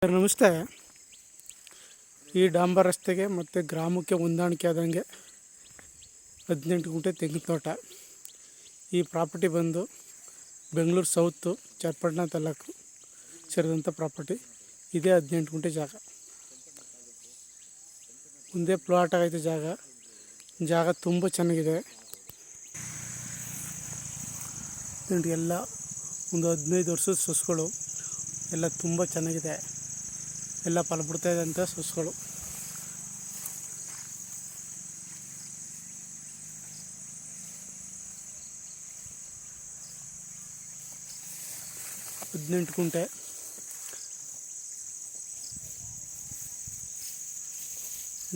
ನಮಸ್ತೆ. ಈ ಡಾಂಬರ್ ರಸ್ತೆಗೆ ಮತ್ತು ಗ್ರಾಮಕ್ಕೆ ಹೊಂದಾಣಿಕೆ ಆದಂಗೆ 18 ಗುಂಟೆ ತೆಂಗಿನ ತೋಟ. ಈ ಪ್ರಾಪರ್ಟಿ ಬಂದು ಬೆಂಗಳೂರು ಸೌತು ಚನ್ನಪಟ್ಟಣ ತಾಲೂಕು ಸೇರಿದಂಥ ಪ್ರಾಪರ್ಟಿ. ಇದೇ 18 ಗುಂಟೆ ಜಾಗ. ಮುಂದೆ ಪ್ಲಾಟ್ ಆಗೈತೆ ಜಾಗ ತುಂಬ ಚೆನ್ನಾಗಿದೆ. ಎಲ್ಲ ಒಂದು 15 ವರ್ಷದ ಸೊಸುಗಳು ಎಲ್ಲ ತುಂಬ ಚೆನ್ನಾಗಿದೆ. ಎಲ್ಲ ಫಲ ಬಿಡ್ತಾ ಇದೆ ಅಂತ ಸೊಸುಗಳು. ಹದಿನೆಂಟು ಗುಂಟೆ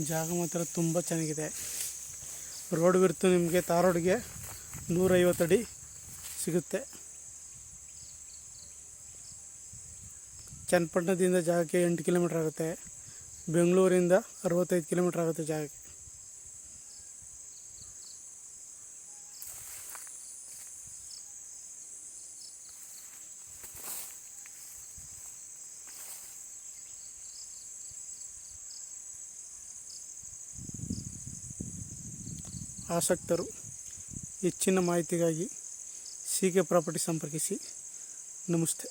ಜಾಗ ಮಾತ್ರ ತುಂಬ ಚೆನ್ನಾಗಿದೆ. ರೋಡ್ ಬಿರ್ತು ನಿಮಗೆ ತಾರ್ ರೋಡ್ಗೆ 150 ಅಡಿ ಸಿಗುತ್ತೆ. ಚನ್ನಪಟ್ಟಣದಿಂದ ಜಾಗಕ್ಕೆ 8 ಕಿಲೋಮೀಟ್ರ್ ಆಗುತ್ತೆ. ಬೆಂಗಳೂರಿಂದ 65 ಕಿಲೋಮೀಟ್ರ್ ಆಗುತ್ತೆ ಜಾಗಕ್ಕೆ. ಆಸಕ್ತರು ಹೆಚ್ಚಿನ ಮಾಹಿತಿಗಾಗಿ CK ಪ್ರಾಪರ್ಟಿ ಸಂಪರ್ಕಿಸಿ. ನಮಸ್ತೆ.